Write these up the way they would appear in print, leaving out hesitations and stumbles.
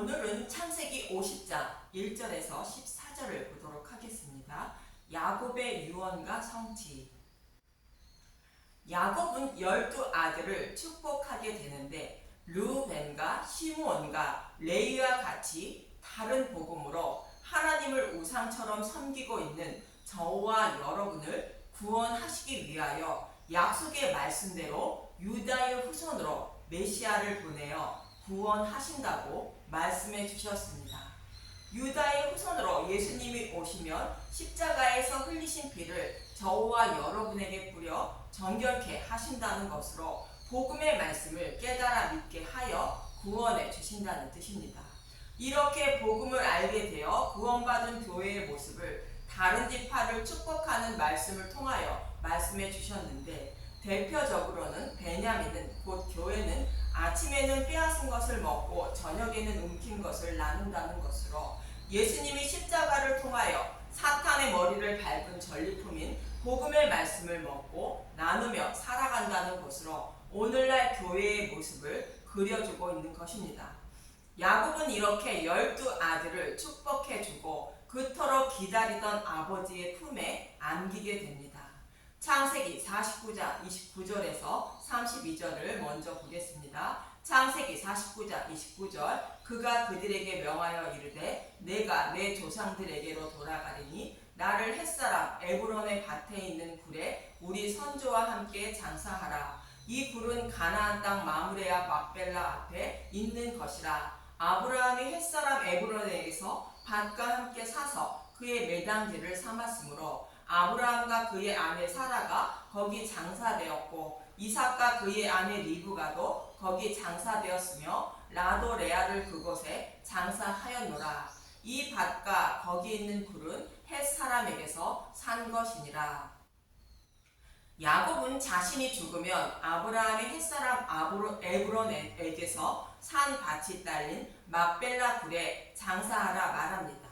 오늘은 창세기 50장 1절에서 14절을 보도록 하겠습니다. 야곱의 유언과 성취. 야곱은 12아들을 축복하게 되는데 르우벤과 시므온과 레위와 같이 다른 복음으로 하나님을 우상처럼 섬기고 있는 저와 여러분을 구원하시기 위하여 약속의 말씀대로 유다의 후손으로 메시아를 보내어 구원하신다고 말씀해 주셨습니다. 유다의 후손으로 예수님이 오시면 십자가에서 흘리신 피를 저와 여러분에게 뿌려 정결케 하신다는 것으로 복음의 말씀을 깨달아 믿게 하여 구원해 주신다는 뜻입니다. 이렇게 복음을 알게 되어 구원받은 교회의 모습을 다른 지파를 축복하는 말씀을 통하여 말씀해 주셨는데, 대표적으로는 베냐민은 곧 교회는 아침에는 빼앗은 것을 먹고 저녁에는 움킨 것을 나눈다는 것으로 예수님이 십자가를 통하여 사탄의 머리를 밟은 전리품인 복음의 말씀을 먹고 나누며 살아간다는 것으로 오늘날 교회의 모습을 그려주고 있는 것입니다. 야곱은 이렇게 12아들을 축복해주고 그토록 기다리던 아버지의 품에 안기게 됩니다. 창세기 49장 29절에서 32절을 먼저 보겠습니다. 창세기 49장 29절, 그가 그들에게 명하여 이르되 내가 내 조상들에게로 돌아가리니 나를 햇사람 에브론의 밭에 있는 굴에 우리 선조와 함께 장사하라. 이 굴은 가나안 땅 마므레와 막벨라 앞에 있는 것이라. 아브라함이 햇사람 에브론에게서 밭과 함께 사서 그의 매당지를 삼았으므로 아브라함과 그의 아내 사라가 거기 장사되었고 이삭과 그의 아내 리브가도 거기 장사되었으며 라도 레아를 그곳에 장사하였노라. 이 밭과 거기 있는 굴은 헷 사람에게서 산 것이니라. 야곱은 자신이 죽으면 아브라함이 헷사람 에브론에게서 산 밭이 딸린 막벨라 굴에 장사하라 말합니다.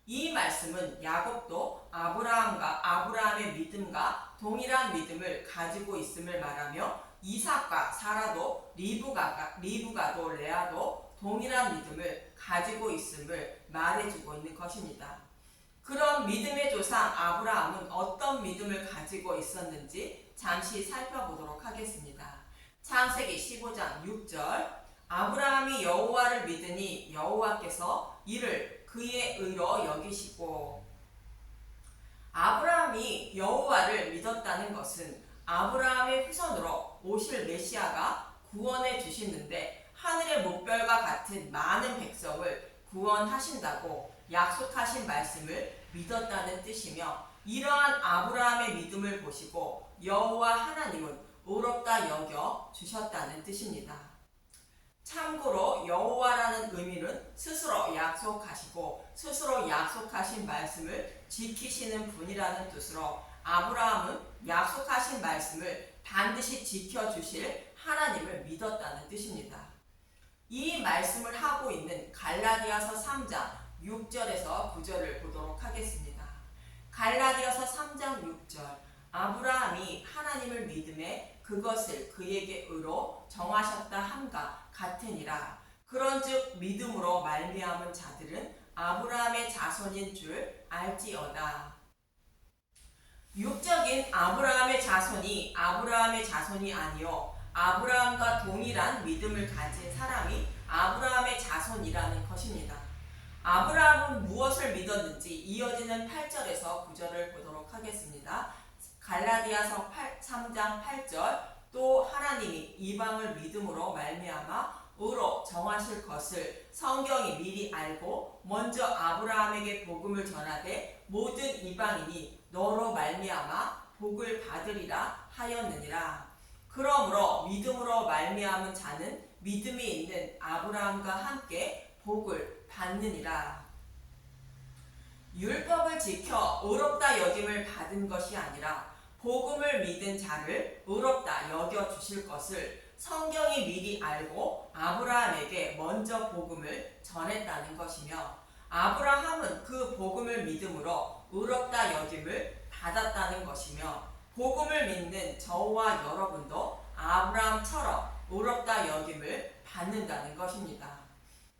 이 말씀은 야곱도 아브라함의 믿음과 동일한 믿음을 가지고 있음을 말하며 이삭과 사라도 리브가도 레아도 동일한 믿음을 가지고 있음을 말해주고 있는 것입니다. 그런 믿음의 조상 아브라함은 어떤 믿음을 가지고 있었는지 잠시 살펴보도록 하겠습니다. 창세기 15장 6절, 아브라함이 여호와를 믿으니 여호와께서 이를 그의 의로 여기시고. 아브라함이 여호와를 믿었다는 것은 아브라함의 후손으로 오실 메시아가 구원해 주시는데 하늘의 목별과 같은 많은 백성을 구원하신다고 약속하신 말씀을 믿었다는 뜻이며, 이러한 아브라함의 믿음을 보시고 여호와 하나님은 의롭다 여겨 주셨다는 뜻입니다. 참고로 여호와라는 의미는 스스로 약속하시고 스스로 약속하신 말씀을 지키시는 분이라는 뜻으로 아브라함은 약속하신 말씀을 반드시 지켜주실 하나님을 믿었다는 뜻입니다. 이 말씀을 하고 있는 갈라디아서 3장 6절에서 9절을 보도록 하겠습니다. 갈라디아서 3장 6절, 아브라함이 하나님을 믿음에 그것을 그에게 의로 정하셨다 함과 같으니라. 그런즉 믿음으로 말미암은 자들은 아브라함의 자손인 줄 알지어다. 육적인 아브라함의 자손이 아브라함의 자손이 아니요 아브라함과 동일한 믿음을 가진 사람이 아브라함의 자손이라는 것입니다. 아브라함은 무엇을 믿었는지 이어지는 8절에서 9절을 보도록 하겠습니다. 갈라디아서 3장 8절, 또 하나님이 이방을 믿음으로 말미암아 의로 정하실 것을 성경이 미리 알고 먼저 아브라함에게 복음을 전하되 모든 이방인이 너로 말미암아 복을 받으리라 하였느니라. 그러므로 믿음으로 말미암은 자는 믿음이 있는 아브라함과 함께 복을 받느니라. 율법을 지켜 의롭다 여김을 받은 것이 아니라 복음을 믿은 자를 의롭다 여겨 주실 것을 성경이 미리 알고 아브라함에게 먼저 복음을 전했다는 것이며, 아브라함은 그 복음을 믿음으로 의롭다 여김을 받았다는 것이며, 복음을 믿는 저와 여러분도 아브라함처럼 의롭다 여김을 받는다는 것입니다.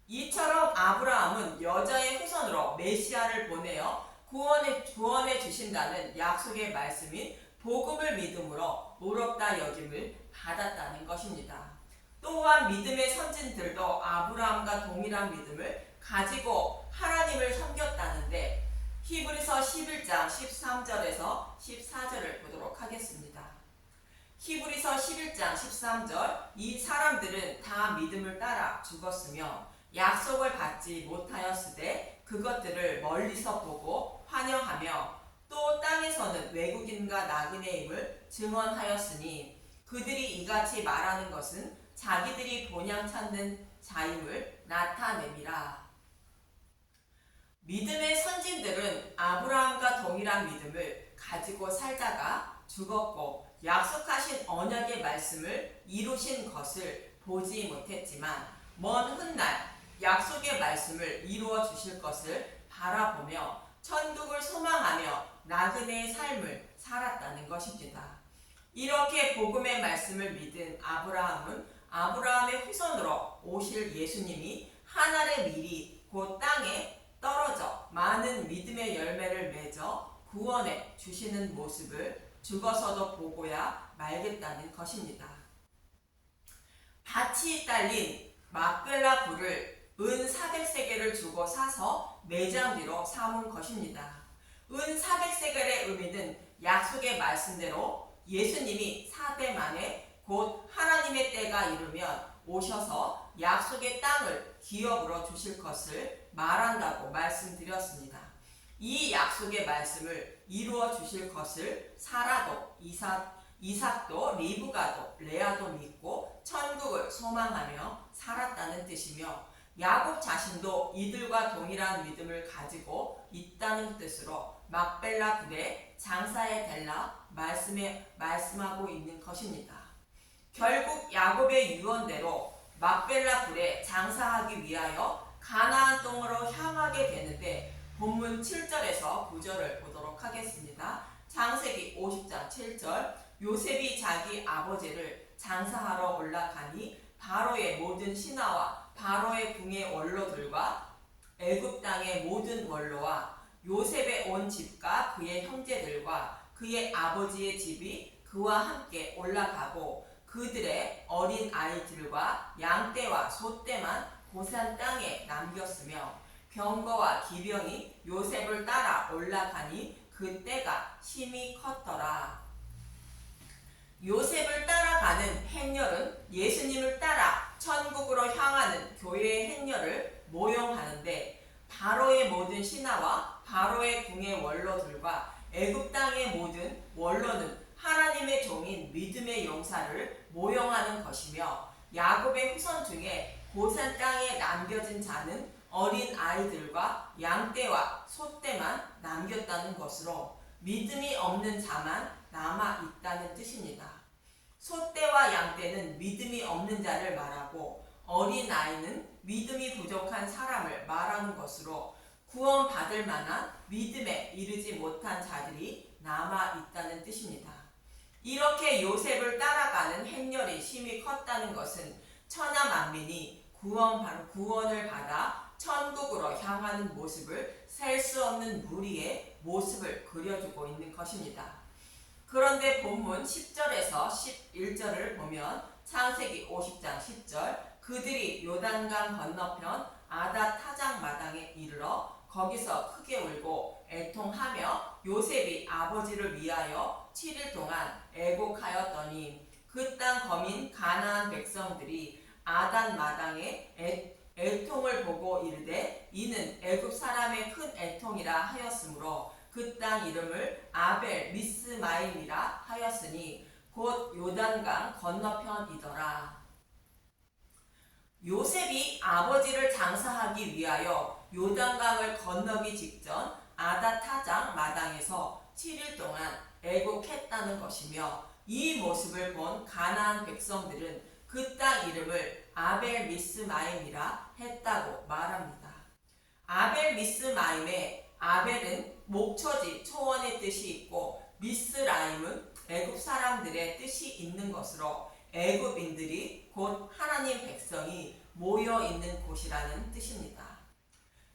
이처럼 아브라함은 여자의 후손으로 메시아를 보내어 구원해 주신다는 약속의 말씀인 복음을 믿음으로 의롭다 여김을 받았다는 것입니다. 또한 믿음의 선진들도 아브라함과 동일한 믿음을 가지고 하나님을 섬겼다는데 히브리서 11장 13절에서 14절을 보도록 하겠습니다. 히브리서 11장 13절 이 사람들은 다 믿음을 따라 죽었으며 약속을 받지 못하였으되 그것들을 멀리서 보고 환영하며 또 땅에서는 외국인과 낙인의 증언하였으니 그들이 이같이 말하는 것은 자기들이 본향 찾는 자임을 나타냅니다. 믿음의 선진들은 아브라함과 동일한 믿음을 가지고 살다가 죽었고 약속하신 언약의 말씀을 이루신 것을 보지 못했지만 먼 훗날 약속의 말씀을 이루어 주실 것을 바라보며 천국을 소망하며 나그네의 삶을 살았다는 것입니다. 이렇게 복음의 말씀을 믿은 아브라함은 아브라함의 후손으로 오실 예수님이 하늘에 미리 곧 땅에 떨어져 많은 믿음의 열매를 맺어 구원해 주시는 모습을 죽어서도 보고야 말겠다는 것입니다. 밭이 딸린 막벨라 굴을 은 400세겔을 주고 사서 매장지로 삼은 것입니다. 은 400세겔의 의미는 약속의 말씀대로 예수님이 4대 만에 곧 하나님의 때가 이르면 오셔서 약속의 땅을 기업으로 주실 것을 말한다고 말씀드렸습니다. 이 약속의 말씀을 이루어 주실 것을 사라도 이삭도 리브가도 레아도 믿고 천국을 소망하며 살았다는 뜻이며 야곱 자신도 이들과 동일한 믿음을 가지고 있다는 뜻으로 막벨라 굴에 장사해 달라 말씀하고 있는 것입니다. 결국 야곱의 유언대로 막벨라 굴에 장사하기 위하여 가나안 땅으로 향하게 되는데 본문 7절에서 9절을 보도록 하겠습니다. 창세기 50장 7절 요셉이 자기 아버지를 장사하러 올라가니 바로의 모든 신하와 바로의 궁의 원로들과 애굽 땅의 모든 원로와 요셉의 온 집과 그의 형제들과 그의 아버지의 집이 그와 함께 올라가고 그들의 어린 아이들과 양떼와 소떼만 고산 땅에 남겼으며 병거와 기병이 요셉을 따라 올라가니 그 때가 심히 컸더라. 요셉을 따라가는 행렬은 예수님을 따라 천국으로 향하는 교회의 행렬을 모형하는데 바로의 모든 신하와 바로의 궁의 원로들과 애굽 땅의 모든 원로는 하나님의 종인 믿음의 용사를 모형하는 것이며 야곱의 후손 중에 고산 땅에 남겨진 자는 어린 아이들과 양떼와 소떼만 남겼다는 것으로 믿음이 없는 자만 남아 있다는 뜻입니다. 소떼와 양떼는 믿음이 없는 자를 말하고 어린 아이는 믿음이 부족한 사람을 말하는 것으로 구원받을 만한 믿음에 이르지 못한 자들이 남아 있다는 뜻입니다. 이렇게 요셉을 따라가는 행렬이 심히 컸다는 것은 천하 만민이 구원을 받아 천국으로 향하는 모습을 셀 수 없는 무리의 모습을 그려주고 있는 것입니다. 그런데 본문 10절에서 11절을 보면 창세기 50장 10절 그들이 요단강 건너편 아다 타작 마당에 이르러 거기서 크게 울고 애통하며 요셉이 아버지를 위하여 7일 동안 애곡하였더니 그 땅 거민 가나안 백성들이 아단 마당에 애통을 보고 이르되 이는 애굽 사람의 큰 애통이라 하였으므로 그 땅 이름을 아벨 미스마임이라 하였으니 곧 요단강 건너편이더라. 요셉이 아버지를 장사하기 위하여 요단강을 건너기 직전 아다타장 마당에서 7일 동안 애곡했다는 것이며 이 모습을 본 가나안 백성들은 그 땅 이름을 아벨 미스마임이라 했다고 말합니다. 아벨 미스마임의 아벨은 목초지 초원의 뜻이 있고 미스라임은 애굽 사람들의 뜻이 있는 것으로 애굽인들이 곧 하나님 백성이 모여 있는 곳이라는 뜻입니다.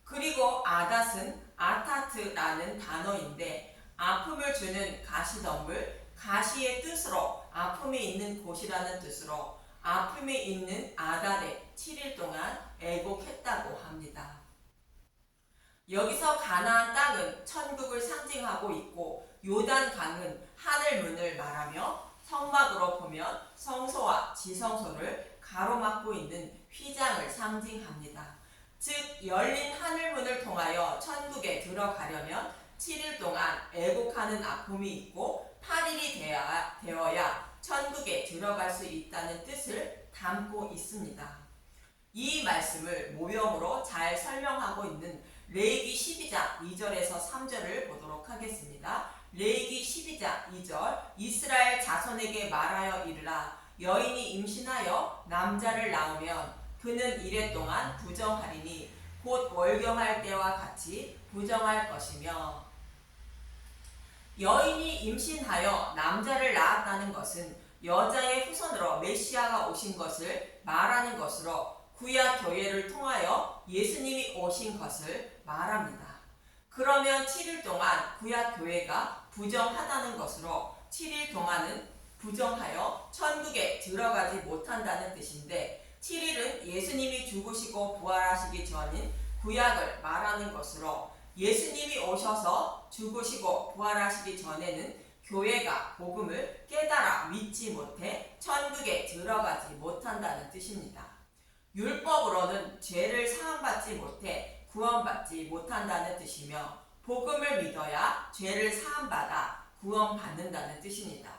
그리고 아닷은 아타트라는 단어인데 아픔을 주는 가시덤불, 가시의 뜻으로 아픔이 있는 곳이라는 뜻으로 아픔이 있는 아닷에 7일 동안 애곡했다고 합니다. 여기서 가나안 땅은 천국을 상징하고 있고 요단강은 하늘문을 말하며 성막으로 보면 성소와 지성소를 가로막고 있는 휘장을 상징합니다. 즉 열린 하늘문을 통하여 천국에 들어가려면 7일 동안 애곡하는 아픔이 있고 8일이 되어야 천국에 들어갈 수 있다는 뜻을 담고 있습니다. 이 말씀을 모형으로 잘 설명하고 있는 레위기 12장 2절에서 3절을 보도록 하겠습니다. 레위기 12장 2절 이스라엘 자손에게 말하여 이르라 여인이 임신하여 남자를 낳으면 그는 이래 동안 부정하리니 곧 월경할 때와 같이 부정할 것이며 여인이 임신하여 남자를 낳았다는 것은 여자의 후손으로 메시아가 오신 것을 말하는 것으로 구약 교회를 통하여 예수님이 오신 것을 말합니다. 그러면 7일 동안 구약 교회가 부정하다는 것으로 7일 동안은 부정하여 천국에 들어가지 못한다는 뜻인데 7일은 예수님이 죽으시고 부활하시기 전인 구약을 말하는 것으로 예수님이 오셔서 죽으시고 부활하시기 전에는 교회가 복음을 깨달아 믿지 못해 천국에 들어가지 못한다는 뜻입니다. 율법으로는 죄를 사함받지 못해 구원받지 못한다는 뜻이며 복음을 믿어야 죄를 사함받아 구원받는다는 뜻입니다.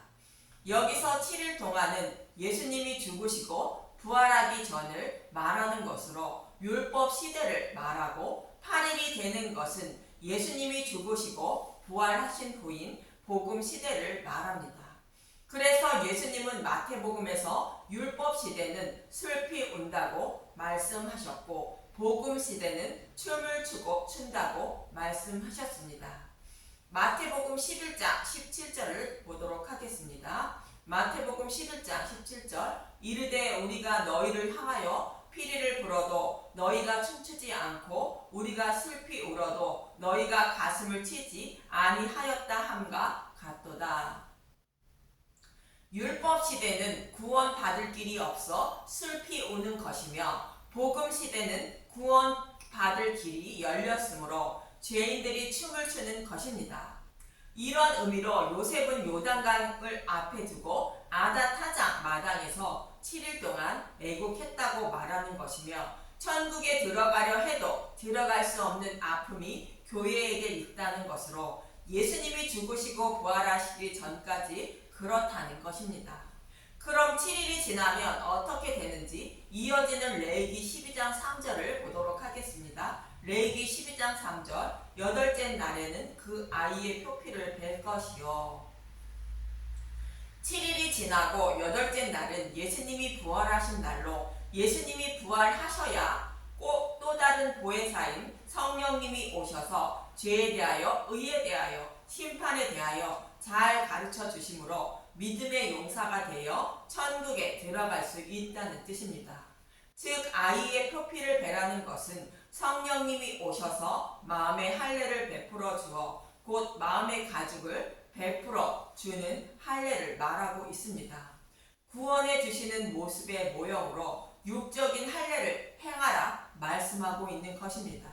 여기서 7일 동안은 예수님이 죽으시고 부활하기 전을 말하는 것으로 율법 시대를 말하고 8일이 되는 것은 예수님이 죽으시고 부활하신 후인 복음 시대를 말합니다. 그래서 예수님은 마태복음에서 율법 시대는 슬피 운다고 말씀하셨고 복음 시대는 춤을 추고 춘다고 말씀하셨습니다. 마태복음 11장 17절을 보도록 하겠습니다. 마태복음 11장 17절 이르되 우리가 너희를 향하여 피리를 불어도 너희가 춤추지 않고 우리가 슬피 울어도 너희가 가슴을 치지 아니하였다 함과 같도다. 율법 시대는 구원 받을 길이 없어 슬피 우는 것이며 복음 시대는 구원 받을 길이 열렸으므로 죄인들이 춤을 추는 것입니다. 이런 의미로 요셉은 요단강을 앞에 두고 아닷타장 마당에서 7일 동안 애곡했다고 말하는 것이며 천국에 들어가려 해도 들어갈 수 없는 아픔이 교회에게 있다는 것으로 예수님이 죽으시고 부활하시기 전까지 그렇다는 것입니다. 그럼 7일이 지나면 어떻게 되는지 이어지는 레위기 12장 3절을 보도록 하겠습니다. 레위기 12장 3절 여덟째 날에는 그 아이의 표피를 뺄 것이요. 7일이 지나고 여덟째 날은 예수님이 부활하신 날로 예수님이 부활하셔야 꼭 또 다른 보혜사인 성령님이 오셔서 죄에 대하여 의에 대하여 심판에 대하여 잘 가르쳐 주심으로 믿음의 용사가 되어 천국에 들어갈 수 있다는 뜻입니다. 즉 아이의 표피를 베라는 것은 성령님이 오셔서 마음의 할례를 베풀어 주어 곧 마음의 가죽을 베풀어 주는 할례를 말하고 있습니다. 구원해 주시는 모습의 모형으로 육적인 할례를 행하라 말씀하고 있는 것입니다.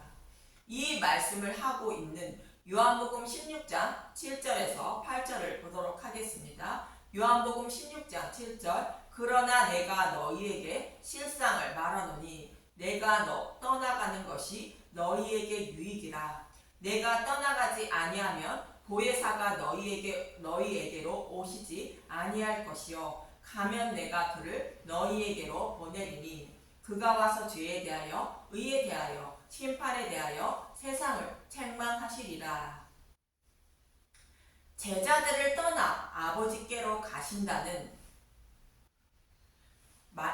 이 말씀을 하고 있는 요한복음 16장 7절에서 8절을 보도록 하겠습니다. 요한복음 16장 7절 그러나 내가 너희에게 실상을 말하노니 내가 떠나가는 것이 너희에게 유익이라. 내가 떠나가지 아니하면 보혜사가 너희에게로 오시지 아니할 것이요 가면 내가 그를 너희에게로 보내리니 그가 와서 죄에 대하여 의에 대하여 심판에 대하여 세상을 책망하시리라. 제자들을 떠나 아버지께로 가신다는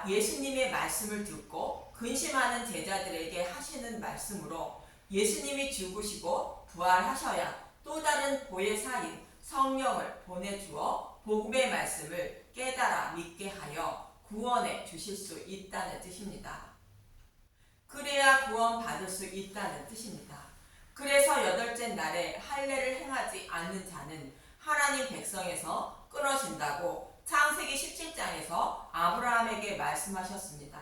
예수님의 말씀을 듣고 근심하는 제자들에게 하시는 말씀으로 예수님이 죽으시고 부활하셔야 또 다른 보혜사인 성령을 보내주어 복음의 말씀을 깨달아 믿게 하여 구원해 주실 수 있다는 뜻입니다. 그래야 구원받을 수 있다는 뜻입니다. 그래서 여덟째 날에 할례를 행하지 않는 자는 하나님 백성에서 끊어진다고 창세기 17장에서 아브라함에게 말씀하셨습니다.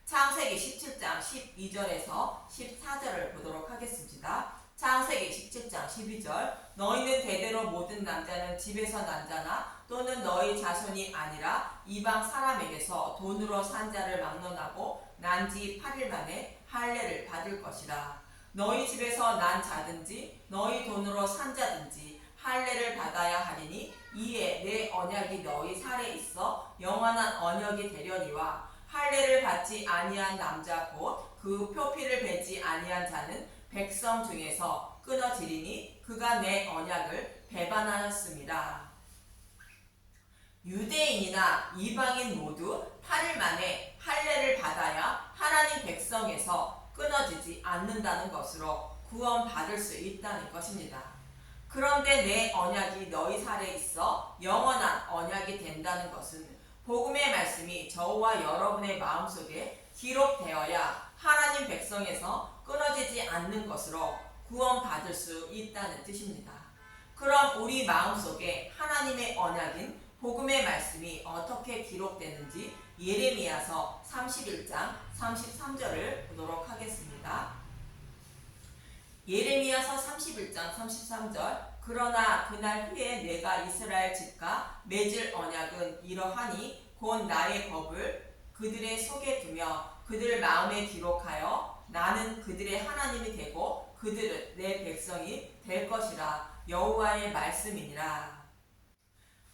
창세기 17장 12절에서 14절을 보도록 하겠습니다. 창세기 17장 12절 너희는 대대로 모든 남자는 집에서 난 자나 또는 너희 자손이 아니라 이방 사람에게서 돈으로 산 자를 막론하고 난 지 8일 만에 할례를 받을 것이라. 너희 집에서 난 자든지 너희 돈으로 산 자든지 할례를 받아야 하리니 이에 내 언약이 너희 살에 있어 영원한 언약이 되려니와 할례를 받지 아니한 남자 곧 그 표피를 베지 아니한 자는 백성 중에서 끊어지리니 그가 내 언약을 배반하였습니다. 유대인이나 이방인 모두 8일 만에 할례를 받아야 하나님 백성에서 끊어지지 않는다는 것으로 구원받을 수 있다는 것입니다. 그런데 내 언약이 너희 살에 있어 영원한 언약이 된다는 것은 복음의 말씀이 저와 여러분의 마음속에 기록되어야 하나님 백성에서 끊어지지 않는 것으로 구원받을 수 있다는 뜻입니다. 그럼 우리 마음속에 하나님의 언약인 복음의 말씀이 어떻게 기록되는지 예레미야서 31장 33절을 보도록 하겠습니다. 예레미야서 31장 33절 그러나 그날 후에 내가 이스라엘 집과 맺을 언약은 이러하니 곧 나의 법을 그들의 속에 두며 그들 마음에 기록하여 나는 그들의 하나님이 되고 그들은 내 백성이 될 것이라. 여호와의 말씀이니라.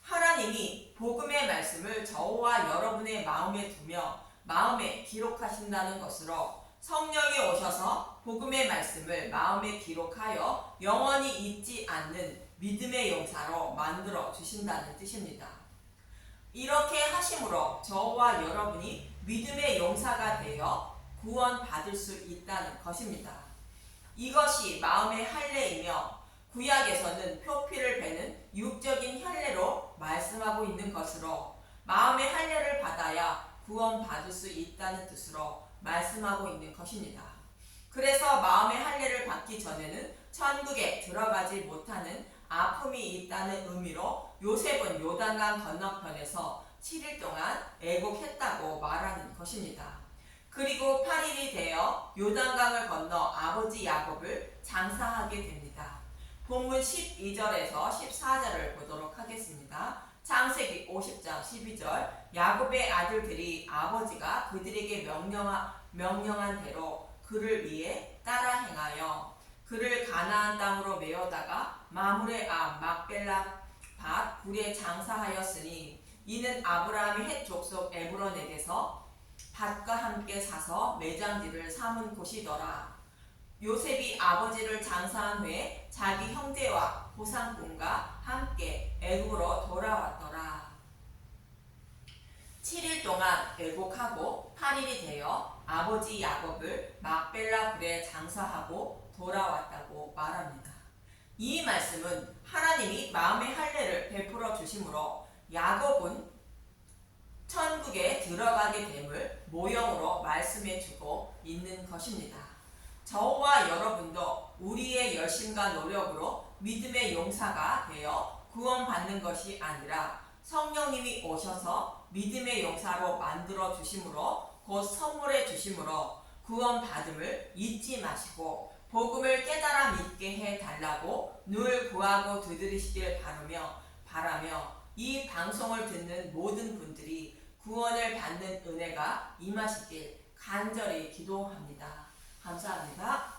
하나님이 복음의 말씀을 저와 여러분의 마음에 두며 마음에 기록하신다는 것으로 성령이 오셔서 복음의 말씀을 마음에 기록하여 영원히 잊지 않는 믿음의 용사로 만들어 주신다는 뜻입니다. 이렇게 하심으로 저와 여러분이 믿음의 용사가 되어 구원받을 수 있다는 것입니다. 이것이 마음의 할례이며 구약에서는 표피를 베는 육적인 할례로 말씀하고 있는 것으로 마음의 할례를 받아야 구원받을 수 있다는 뜻으로 말씀하고 있는 것입니다. 그래서 마음의 할례를 받기 전에는 천국에 들어가지 못하는 아픔이 있다는 의미로 요셉은 요단강 건너편에서 7일 동안 애곡했다고 말하는 것입니다. 그리고 8일이 되어 요단강을 건너 아버지 야곱을 장사하게 됩니다. 본문 12절에서 14절을 보도록 하겠습니다. 창세기 50장 12절 야곱의 아들들이 아버지가 그들에게 명령한 대로 그를 위해 따라 행하여 그를 가나안 땅으로 메어다가 마므레 아 막벨라 밭 굴에 장사하였으니 이는 아브라함이 헷 족속 에브론에게서 밭과 함께 사서 매장지를 삼은 곳이더라. 요셉이 아버지를 장사한 후에 자기 형제와 보상꾼과 함께 애굽으로 돌아왔더라. 7일 동안 애곡하고 8일이 되어 아버지 야곱을 막벨라 굴에 장사하고 돌아왔다고 말합니다. 이 말씀은 하나님이 마음의 할례를 베풀어 주심으로 야곱은 천국에 들어가게 됨을 모형으로 말씀해 주고 있는 것입니다. 저와 여러분도 우리의 열심과 노력으로 믿음의 용사가 되어 구원받는 것이 아니라 성령님이 오셔서 믿음의 용사로 만들어 주심으로 곧 선물해 주심으로 구원받음을 잊지 마시고 복음을 깨달아 믿게 해달라고 늘 구하고 두드리시길 바라며 이 방송을 듣는 모든 분들이 구원을 받는 은혜가 임하시길 간절히 기도합니다. 감사합니다.